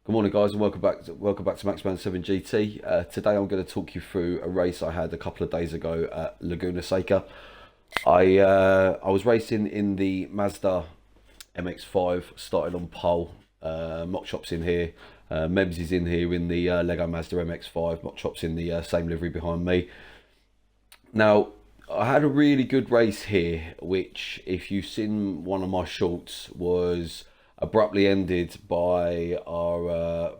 Good morning, guys, and welcome back to Maxman 7 GT. Today, I'm going to talk you through a race I had a couple of days ago at Laguna Seca. I was racing in the Mazda MX-5, started on pole. Mock Shop's in here, Mebs is in here in the Lego Mazda MX-5. Mock Shop's in the same livery behind me. Now, I had a really good race here, which, if you've seen one of my shorts, was abruptly ended by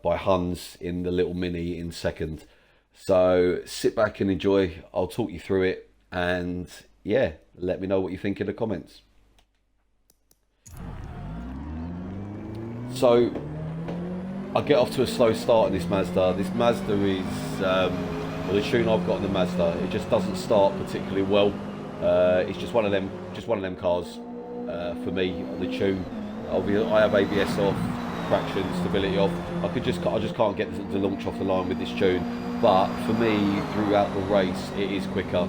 by Hans in the little Mini in second. So sit back and enjoy. I'll talk you through it, and yeah, let me know what you think in the comments. So I get off to a slow start in this Mazda. This Mazda is well, the tune I've got in the Mazda, it just doesn't start particularly well. It's just one of them cars for me. The tune, I have ABS off, traction, stability off. I just can't get the launch off the line with this tune. But for me, throughout the race, it is quicker.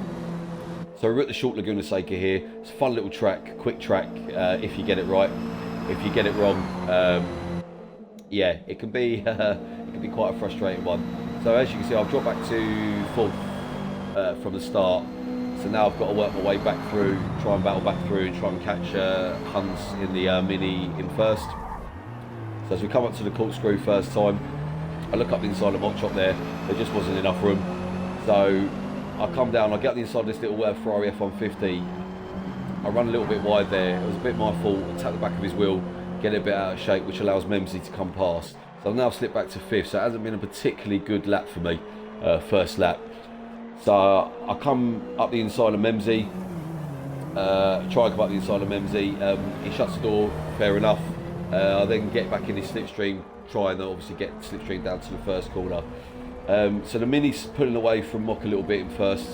So we're at the short Laguna Seca here. It's a fun little track, quick track, if you get it right. If you get it wrong, yeah, it can be quite a frustrating one. So as you can see, I've dropped back to fourth from the start. So now I've got to work my way back through, try and battle back through, and try and catch Hans in the Mini in first. So as we come up to the corkscrew first time, I look up the inside of the mock shop there. There just wasn't enough room. So I come down, I get the inside of this little Ferrari F-150. I run a little bit wide there. It was a bit my fault. I tap the back of his wheel, get it a bit out of shape, which allows Memsy to come past. So I've now slipped back to fifth. So it hasn't been a particularly good lap for me, first lap. So I come up the inside of Memsy, try and come up the inside of Memsy. He shuts the door, fair enough. I then get back in his slipstream, try and obviously get slipstream down to the first corner. So the Mini's pulling away from Mock a little bit in first.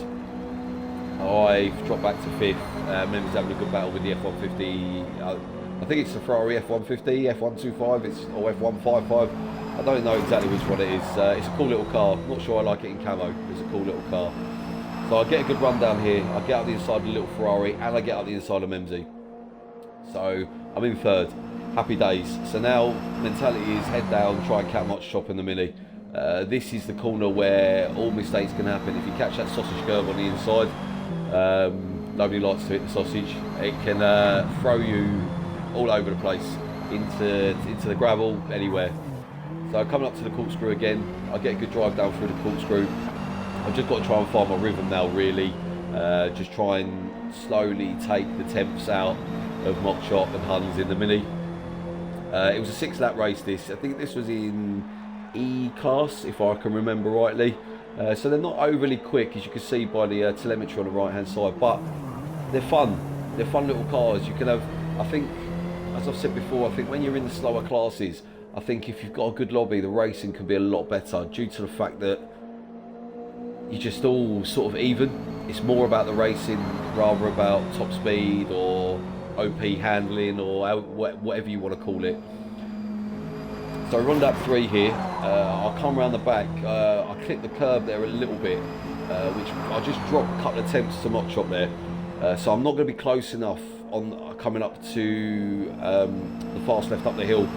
I've dropped back to fifth. Memsy's having a good battle with the F-150. I think it's the Ferrari F-150, F-125, or F-155. I don't know exactly which one it is. It's a cool little car. Not sure I like it in camo. It's a cool little car. So I get a good run down here. I get up the inside of the little Ferrari, and I get up the inside of Memsy. So I'm in third. Happy days. So now mentality is head down, try and catch Mock Shop in the Mini. This is the corner where all mistakes can happen. If you catch that sausage curve on the inside, nobody likes to hit the sausage. It can throw you all over the place, into the gravel, anywhere. So coming up to the corkscrew again, I get a good drive down through the corkscrew. I've just got to try and find my rhythm now, really. Just try and slowly take the temps out of Mock Shop and Hans in the Mini. It was a 6-lap race this. I think this was in E-class, if I can remember rightly. So they're not overly quick, as you can see by the telemetry on the right hand side, but they're fun. They're fun little cars. You can have, I think, as I've said before, I think when you're in the slower classes, I think if you've got a good lobby, the racing can be a lot better due to the fact that you're just all sort of even. It's more about the racing rather about top speed or OP handling or whatever you want to call it. So I run lap 3 here. I'll come around the back. I clip the curb there a little bit, which I just drop a couple of attempts to Mock Shop there. So I'm not going to be close enough on coming up to the fast left up the hill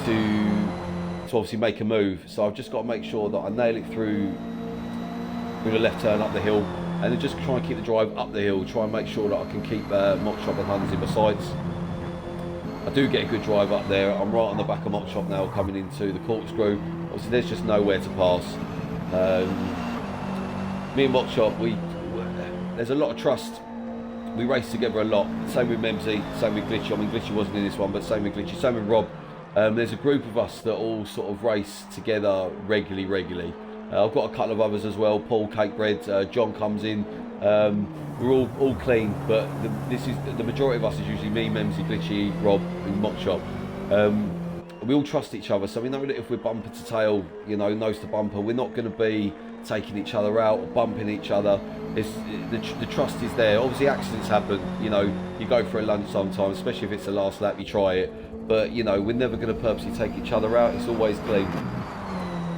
to obviously make a move. So I've just got to make sure that I nail it through the left turn up the hill, and then just try and keep the drive up the hill. Try and make sure that I can keep Mock Shop and Hans in my sights. I do get a good drive up there. I'm right on the back of Mock Shop now, coming into the corkscrew. Obviously, there's just nowhere to pass. Me and Mock Shop, there's a lot of trust. We race together a lot. Same with Memsy, same with Glitchy. I mean, Glitchy wasn't in this one, but same with Glitchy, same with Rob. There's a group of us that all sort of race together regularly. I've got a couple of others as well. Paul, Cakebread, John comes in. We're all clean, but the majority of us is usually me, Memsy, Glitchy, Rob, and Mock Shop. We all trust each other, so we know that if we're bumper to tail, you know, nose to bumper, we're not going to be taking each other out or bumping each other. The trust is there. Obviously accidents happen, you know, you go for a lunge sometimes, especially if it's the last lap, you try it, but you know, we're never going to purposely take each other out. It's always clean.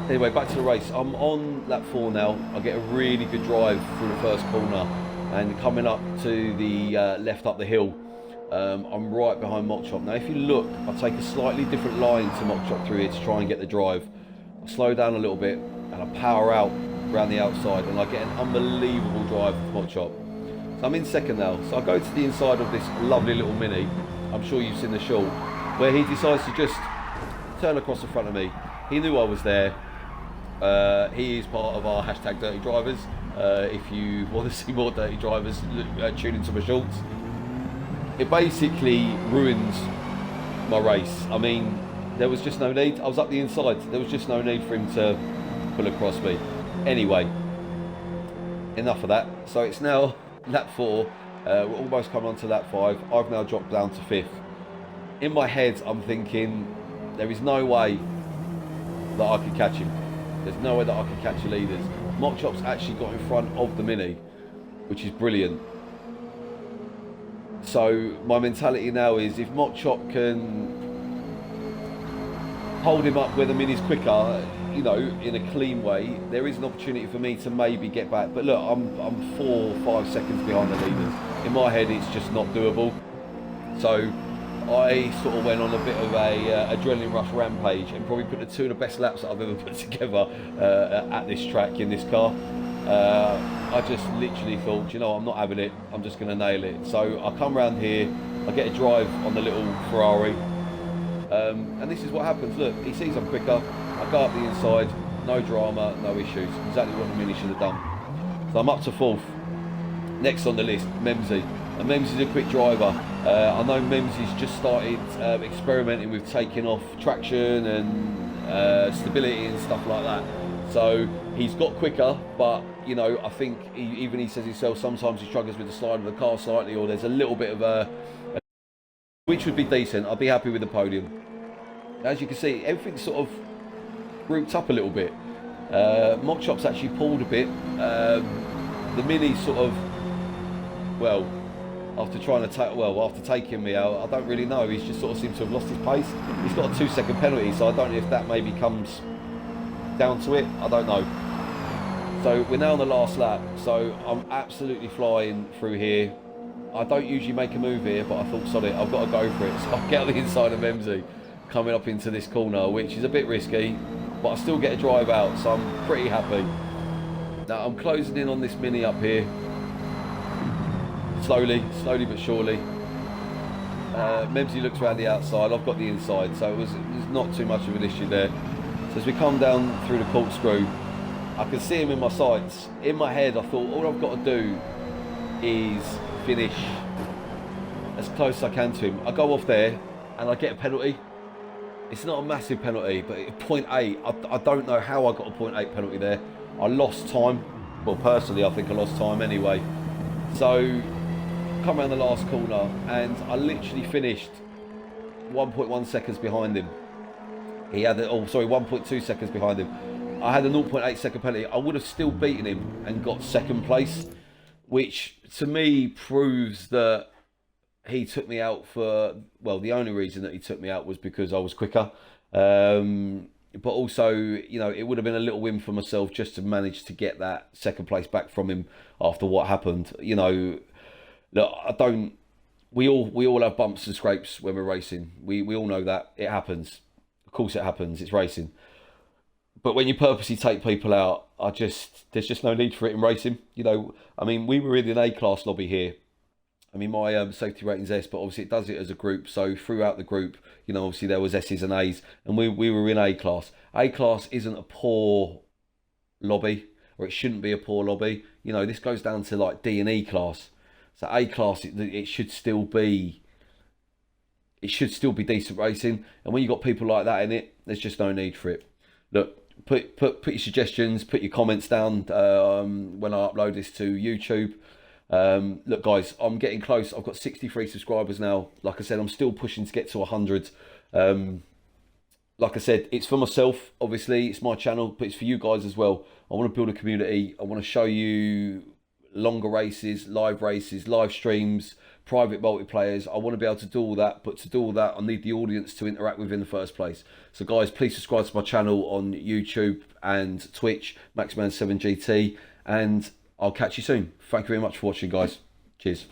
Anyway, back to the race. I'm on lap 4 now. I get a really good drive through the first corner, and coming up to the left up the hill, I'm right behind Mock Chop. Now if you look, I take a slightly different line to Mock Chop through here to try and get the drive. I slow down a little bit and I power out around the outside, and I get an unbelievable drive with Mock Chop. So I'm in second now. So I go to the inside of this lovely little Mini. I'm sure you've seen the short, where he decides to just turn across the front of me. He knew I was there. He is part of our hashtag Dirty Drivers. If you want to see more dirty drivers, tune into my shorts. It basically ruins my race. I mean, there was just no need. I was up the inside. There was just no need for him to pull across me. Anyway, enough of that. So it's now lap 4. We're almost come on to lap 5. I've now dropped down to 5th. In my head, I'm thinking, there is no way that I could catch him. There's no way that I can catch the leaders. Mock Chop's actually got in front of the Mini, which is brilliant. So my mentality now is, if Mock Chop can hold him up where the Mini's quicker, you know, in a clean way, there is an opportunity for me to maybe get back. But look, I'm 4 or 5 seconds behind the leaders. In my head, it's just not doable. So I sort of went on a bit of a adrenaline rush rampage and probably put the 2 of the best laps that I've ever put together at this track in this car. I just literally thought, you know, I'm not having it. I'm just going to nail it. So I come round here, I get a drive on the little Ferrari, and this is what happens. Look, he sees I'm quicker. I go up the inside, no drama, no issues. Exactly what the Mini should have done. So I'm up to 4th. Next on the list, Memsy. And Memsy's a quick driver. I know Memsy's just started experimenting with taking off traction and stability and stuff like that. So he's got quicker, but you know, I think he says himself, sometimes he struggles with the slide of the car slightly, or there's a little bit of which would be decent. I'd be happy with the podium. As you can see, everything's sort of grouped up a little bit. Mock Chop's actually pulled a bit. The Mini sort of, well, after taking me out, I don't really know. He's just sort of seemed to have lost his pace. He's got a 2-second penalty, so I don't know if that maybe comes down to it. I don't know. So we're now on the last lap. So I'm absolutely flying through here. I don't usually make a move here, but I thought, sod it, I've got to go for it. So I get on the inside of Memsy, coming up into this corner, which is a bit risky, but I still get a drive out, so I'm pretty happy. Now I'm closing in on this Mini up here. Slowly but surely. Memsy looks around the outside, I've got the inside, so there's not too much of an issue there. So as we come down through the corkscrew, I can see him in my sights. In my head, I thought, all I've got to do is finish as close as I can to him. I go off there and I get a penalty. It's not a massive penalty, but 0.8, I don't know how I got a 0.8 penalty there. I lost time. Well, personally, I think I lost time anyway. So come around the last corner and I literally finished 1.1 seconds behind him. He had 1.2 seconds behind him. I had a 0.8 second penalty. I would have still beaten him and got second place, which to me proves that he took me out for, well, the only reason that he took me out was because I was quicker. But also, you know, it would have been a little win for myself just to manage to get that second place back from him after what happened. You know, look, we all have bumps and scrapes when we're racing. We all know that. It happens. Of course it happens. It's racing. But when you purposely take people out, there's just no need for it in racing. You know, I mean, we were in an A-class lobby here. I mean, my safety rating's S, but obviously it does it as a group. So throughout the group, you know, obviously there was S's and A's, and we were in A-class. A-class isn't a poor lobby, or it shouldn't be a poor lobby. You know, this goes down to like D and E class. So A-class, it should still be decent racing. And when you've got people like that in it, there's just no need for it. Look, put your suggestions, put your comments down when I upload this to YouTube. Look guys, I'm getting close. I've got 63 subscribers now. Like I said, I'm still pushing to get to 100. Like I said, it's for myself, obviously, it's my channel, but it's for you guys as well. I want to build a community. I want to show you longer races, live streams, private multiplayers. I want to be able to do all that, but to do all that, I need the audience to interact with in the first place. So guys, please subscribe to my channel on YouTube and Twitch, Maxman7GT, and I'll catch you soon. Thank you very much for watching, guys. Cheers.